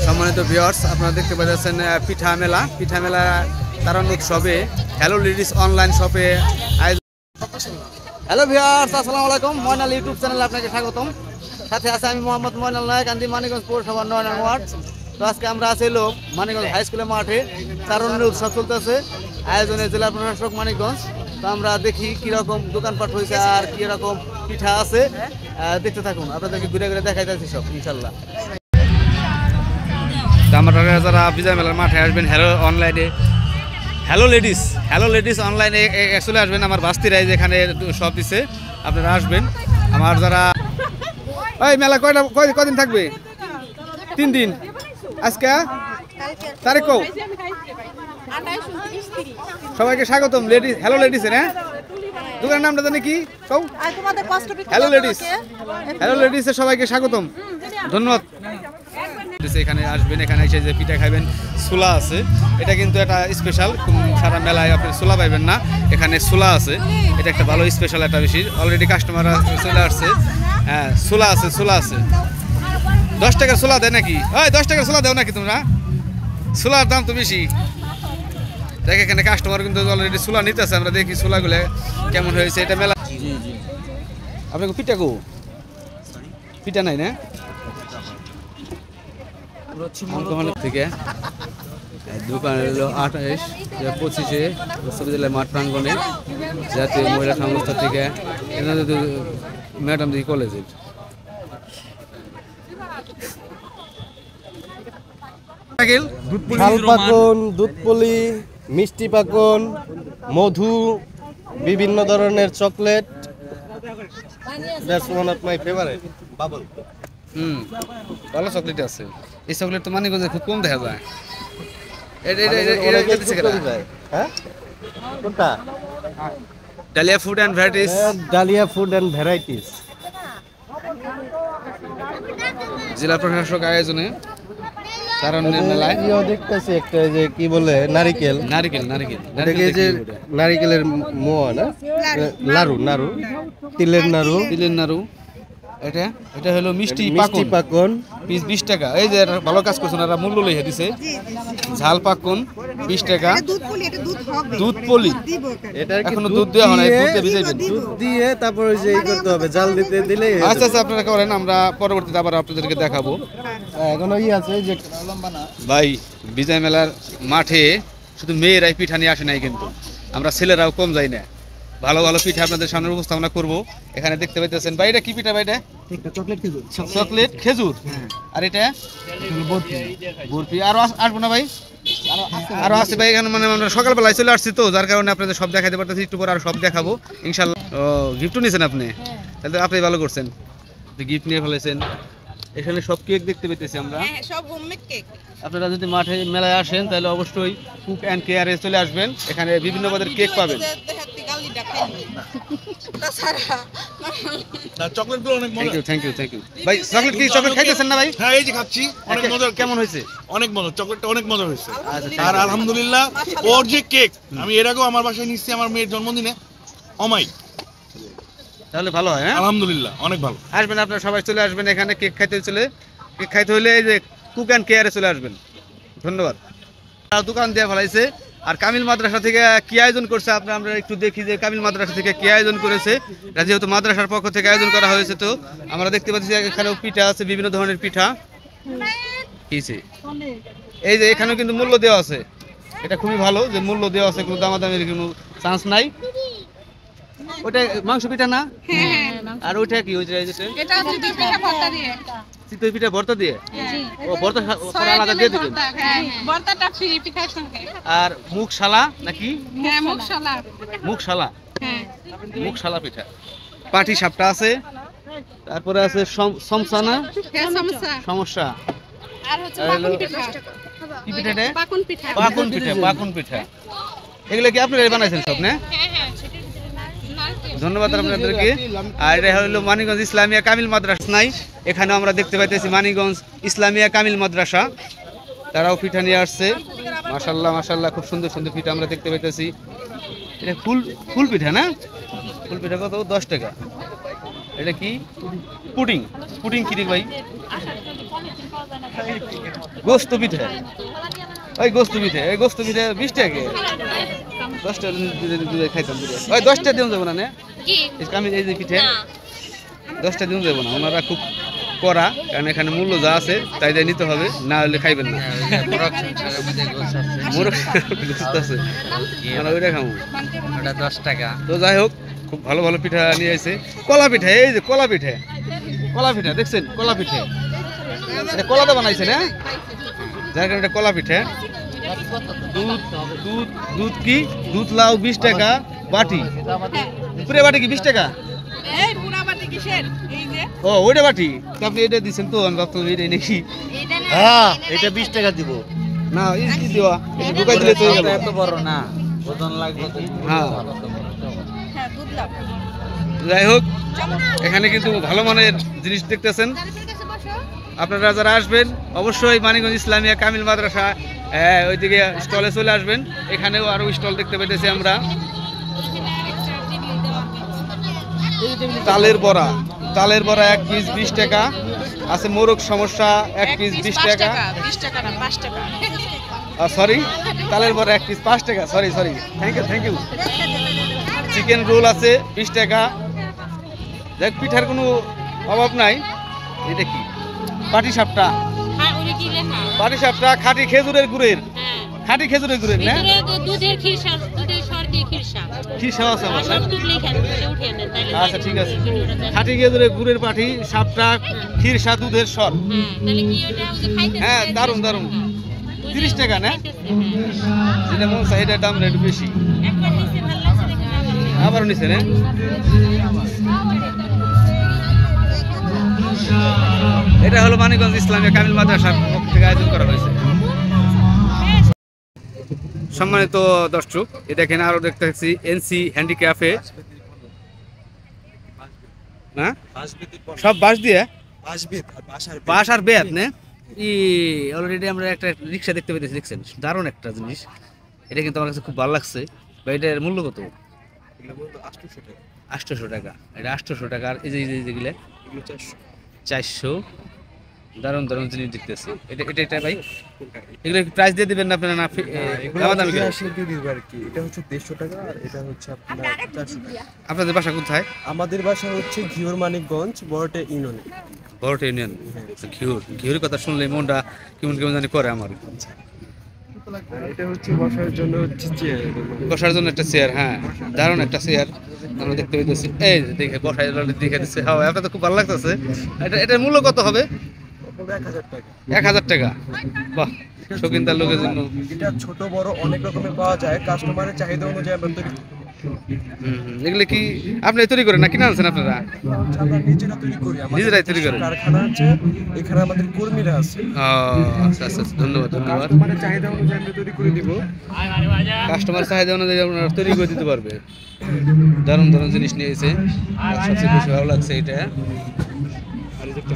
সম্মানিত ভিউয়ার্স, আপনারা দেখতে পাচ্ছেন পিঠা মেলা তারুণ্য উৎসবে হ্যালো লেডিস অনলাইন শপে। হ্যালো ভিউয়ার্স, আসসালামু আলাইকুম। ময়নাল ইউটিউব চ্যানেলে আপনাকে স্বাগতম। সাথে আছে আমি মোহাম্মদ ময়নাল নায়ক, আন্দি মানিকগঞ্জ পৌরসভার 9 নং ওয়ার্ড। তো আজকে আমরা আছি লোক মানিকগঞ্জ হাই স্কুলের মাঠে তারুণ্য উৎসব চলতেছে, আয়োজনে জেলা প্রশাসক মানিকগঞ্জ। তো আমরা দেখি কিরকম দোকানপাট হয়েছে আর কিরকম পিঠা আছে, দেখতে থাকুন। আপনাদেরকে ঘুরে ঘুরে দেখাই যাচ্ছি সব ইনশাল্লাহ। আমরা যারা বিজয় মেলার মাঠে আসবেন হ্যালো লেডিস অনলাইনে চলে আসবেন। আমার বাস্তিরাই যেখানে সব দিছে, আপনারা আসবেন। আমার যারা ওই মেলা কদিন থাকবে? 3 দিন। আজকে তারিখ কও? সবাইকে স্বাগতম হ্যালো লেডিস। হ্যাঁ, দোকানের নামটা জানি কি কও? হ্যালো লেডিসে সবাইকে স্বাগতম, ধন্যবাদ। এখানে আসবেন, এখানে এসে যে পিঠা খাবেন, ছোলা আছে। এটা কিন্তু একটা স্পেশাল, সারা মেলায় আপনি ছোলা পাইবেন না, এখানে ছোলা আছে। এটা একটা ভালো স্পেশাল একটা বেশি। অলরেডি কাস্টমার চলে আসছে। হ্যাঁ, ছোলা আছে 10 টাকার ছোলা দেয় নাকি? ওই 10 টাকার ছোলা দেও নাকি তোমরা? ছোলার দাম তো বেশি। দেখ এখানে কাস্টমার কিন্তু অলরেডি ছোলা নিতেছে। আমরা দেখি ছোলাগুলো কেমন হয়েছে। এটা মেলা আপনাকে পিঠা নাই না থেকে দোকান হলো 28-25 বিশ্ববিদ্যালয় মাঠ প্রাঙ্গনে জাতীয় মহিলা সংস্থা থেকে ম্যাডাম দি কলেজের। ঝাল পাকন, দুধ পলি, মিষ্টি পাকন, মধু, বিভিন্ন ধরনের chocolate. That's one of my favorite. Bubble. ভালো চকলেট আছে। এই চকলেট তো মানিকগঞ্জে খুব কম দেখা যায়। Dahlia food and varieties. Dahlia food and varieties জেলা প্রশাসক আয়োজনে তারুণ্যের মেলায় দেখতেছি একটা যে কি বলে নারিকেল যে নারিকেলের মোয়া না, নাড়ু তিলের নাড়ু। এটা হলো মিষ্টি পাকন, পিস 20 টাকা। এই যে ভালো কাজ করছেন, এরা মূল্য লিখে দিছে। ঝাল পাকন 20 টাকা। দুধ পলি এটা এখনো দুধ দেওয়া হয় না, দুধে ভিজাইবেন। দুধ দিয়ে তারপর ওই যে করতে হবে, জাল দিলে। আচ্ছা আপনারা করেন, আমরা পরবর্তীতে আবার আপনাদেরকে দেখাবো। এখনো আছে যে ভাই, বিজয় মেলার মাঠে শুধু মেয়েরাই পিঠা নিয়ে আসে নাই, কিন্তু আমরা ছেলেরাও কম যাই না। ভালো পিঠা আপনাদের সামনে উপস্থাপনা করব। এখানে দেখতে পাইতেছেন ভাই, এটা কি পিঠা ভাই? এটা চকলেট খেজুর। আর এটা বরফি। আরো আসবো না ভাই? আরো আছে ভাই। এখানে মানে আমরা সকালবেলায় চলে আসছি তো, যার কারণে আপনাদের সব দেখাতে পারতেছি। একটু পরে আরো সব দেখাবো ইনশাল্লাহ। ও, গিফটও নিয়েছেন আপনি? তাহলে আপনি ভালো করছেন, গিফট নিয়ে ফেলেছেন। এখানে সব কেক দেখতে পেতেছি আমরা, সব হোমমেড কেক। আপনারা যদি মাঠে মেলায় আসেন তাহলে অবশ্যই কুক অ্যান্ড কেয়ারে চলে আসবেন। এখানে বিভিন্ন পদের কেক পাবেন। থ্যাংক ইউ ভাই। চকলেট খাইতেছেন না ভাই? হ্যাঁ, এই যে খাচ্ছি। অনেক মজা। কেমন হয়েছে? অনেক মজা, চকলেটটা অনেক মজা হয়েছে। আর আলহামদুলিল্লাহ, ওর যে কেক আমি এর আগেও আমার বাসায় নিচ্ছি আমার মেয়ের জন্মদিনে। অমাই, তাহলে ভালো হয়। হ্যাঁ, আলহামদুলিল্লাহ, অনেক ভালো। আসবেন আপনারা সবাই, চলে আসবেন এখানে কেক খাইতে হলে এই যে কুক অ্যান্ড কেয়ারে চলে আসবেন। ধন্যবাদ। দোকান দিয়ে ফেলাইছে। আর কামিল মাদ্রাসা থেকে কি আয়োজন করছে আমরা একটু দেখি যে কামিল মাদ্রাসা থেকে কি আয়োজন করেছে। যেহেতু মাদ্রাসার পক্ষ থেকে আয়োজন করা হয়েছে, তো আমরা দেখতে পাচ্ছি এখানেও পিঠা আছে, বিভিন্ন ধরনের পিঠা। এই যে এখানেও কিন্তু মূল্য দেওয়া আছে। এটা খুবই ভালো যে মূল্য দেওয়া আছে, কোনো দামাদামির কোনো চান্স নাই। ওটা মাংস পিঠা না? আর ওইটা কি? চিতই পিঠা ভর্তা দিয়ে? ও, ভর্তা আলাদা দিয়ে দিবেন। আর মুখ শালা নাকি? মুখ শালা পিঠা। পাটি সাপটা আছে, তারপরে আছে সমসানা সমস্যা। কি পিঠা? পাকুন পিঠা। এগুলো কি আপনারা বানাইছেন সব? না, ধন্যবাদ আপনাদেরকে। আর এটা হলো মানিকগঞ্জ ইসলামিয়া কামিল মাদ্রাসা নাই, এখানেও আমরা দেখতে পাইতেছি মানিকগঞ্জ ইসলামিয়া কামিল মাদ্রাসা, তারাও পিঠা নিয়ে আসছে। মাশাআল্লাহ, খুব সুন্দর পিঠা আমরা দেখতে পাইতেছি। এটা ফুল পিঠা না? ফুল পিঠা কত? 10 টাকা। এটা কি? পুডিং কি রে ভাই? গোস্ত পিঠা, ওই গোস্ত পিঠা, এই গোস্ত পিঠা 20 টাকা, 10টা খাইতাম। ওই 10টা দিন যাবো না, আমি এই যে পিঠে 10টা দিন যাবো না, ওনারা খুব করা, কারণ এখানে মূল্য যা আছে তাই তাই নিতে হবে, না হলে খাইবেন না। মোরগ আছে, ওইটা খাবো, ওটা 10 টাকা। তো যাই হোক, খুব ভালো ভালো পিঠা নিয়ে আসে। কলা পিঠা, এই যে কলা পিঠা, কলা পিঠা দেখছেন, কলা পিঠা এটা কলাতে বানাইছে না, যার কারণে এটা কলা পিঠা। দুধ দুধ দুধ কি দুধ লাউ 20 টাকা বাটি, পুরো বাটি কি 20 টাকা? ও ওইটা বাটি, আপনি এটা দিচ্ছেন তো, আমি ভাবতাম এটাই নাকি। হ্যাঁ এটা 20 টাকা দিব না, এই কি দেওয়া, এটা ঢুকাই দিলে তো হয়ে গেল। এত বড় না, ওজন লাগবে তো। হ্যাঁ, যাই হোক, এখানে কিন্তু ভালো মানের জিনিস দেখতেছেন। আপনারা যারা আসবেন অবশ্যই মানিকগঞ্জ ইসলামিয়া কামিল মাদ্রাসা ওইদিকে স্টলে চলে আসবেন। এখানেও আরো স্টল দেখতে পেতেছি আমরা। তালের বড়া, তালের বড়া 1 পিস 20 টাকা আছে। মোরগ সমস্যা 1 পিস 20 টাকা, 20 টাকা না 5 টাকা। সরি, তালের বড়া 1 পিস 5 টাকা, sorry sorry, thank you thank you. Chicken roll আছে 20 টাকা। দেখ, পিঠার কোনো অভাব নাই। এটা কি পাটি সাপটা, পাটি সাপটা খাঁটি খেজুরের গুড়ের, খাঁটি খেজুরের গুড়ের না, দুধের খিরসা, দুধের সর দিয়ে খিরসা, খিরসা আছে আমার। সব দুধ লেখা উঠে নেন তাহলে। আচ্ছা ঠিক আছে, খাঁটি খেজুরের গুড়ের পাটি সাপটা, খিরসা, দুধের সর। তাহলে কি ওটা ওই যে খাইতেছে? হ্যাঁ, দারুন দারুন। 30 টাকা না, যেটা মন চাই এটার দাম একটু বেশি। একবার নিচে ভালো লাগছে দেখে আবারও নিছে না। এটা হলো মানিকগঞ্জ ইসলামিয়া কামিল মাদ্রাসার পক্ষ থেকে আয়োজন করা হয়েছে। সম্মানিত দর্শক, এ দেখেন আরো দেখতে পাচ্ছি এনসি হ্যান্ডিক্রাফটে না, সব বাঁশ দিয়ে, বাঁশ আর বেত না। অলরেডি আমরা একটা রিক্সা দেখতে পেয়েছি, দেখছেন, দারুণ একটা জিনিস। এটা কিন্তু আমার কাছে খুব ভালো লাগছে। বা এটার মূল্য কত? 800 টাকা। এটা 800 টাকা। আর এই যে যেগুলো 400। দারুণ দারুণ জিনিস দেখতেছি। এটা এটা এটা ভাই, এগুলো প্রাইস দিয়ে দিবেন না আপনারা? না, এটা হচ্ছে 150 টাকা, আর এটা হচ্ছে আপনার 400 টাকা। আপনাদের বাসা কোথায়? আমাদের বাসা হচ্ছে ঘিওর মানিকগঞ্জ, বড়টে ইউনিয়নে। বড়টা ইউনিয়ন। ঘিউর কথা শুনলে মনটা কেমন কেমন জানি করে আমার। এটা হচ্ছে বসার জন্য হচ্ছে চেয়ার, বসার জন্য একটা চেয়ার। হ্যাঁ, দারুণ একটা চেয়ার আমরা দেখতে পেয়েছি। এই যে দেখে বসাই দেখে দিচ্ছে। হ্যাঁ, আপনার তো খুব ভালো লাগতেছে। এটার মূল্য কত হবে? 1000 টাকা। 1000 টাকা। বাহ, শৌখিনতার লোকের জন্য। এটা ছোট বড় অনেক রকমের পাওয়া যায়, কাস্টমারের চাহিদা অনুযায়ী আমরা তৈরি করি। এগুলো কি আপনি তৈরি করেন না কিনে আনছেন আপনারা? আমরা নিজেরা তৈরি করি, নিজেরাই তৈরি করেন? কারখানা আছে, এখানে আমাদের কর্মীরা আছে। আচ্ছা আচ্ছা, ধন্যবাদ ধন্যবাদ। কাস্টমারের চাহিদা অনুযায়ী আমরা তৈরি করে দিব। কাস্টমার চাহিদা অনুযায়ী আপনারা তৈরি করে দিতে পারবে। দারুণ দারুণ জিনিস নিয়েছে। সবচেয়ে বেশি ভালো লাগছে এটা।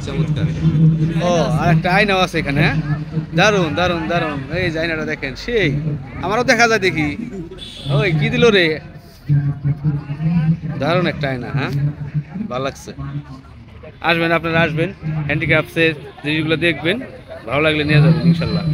চমৎকার। ও, আর একটা আয়নাও আছে এখানে। দারুণ দারুণ দারুণ। এই যে আয়নাটা দেখেন, সেই আমারও দেখা যায় দেখি। ওই কি দিল রে, দারুণ একটা আয়না। হ্যাঁ, ভালো লাগছে। আসবেন, আপনারা আসবেন, হ্যান্ডিক্রাফটসের জিনিসগুলো দেখবেন, ভালো লাগলে নিয়ে যাবেন ইনশাল্লাহ।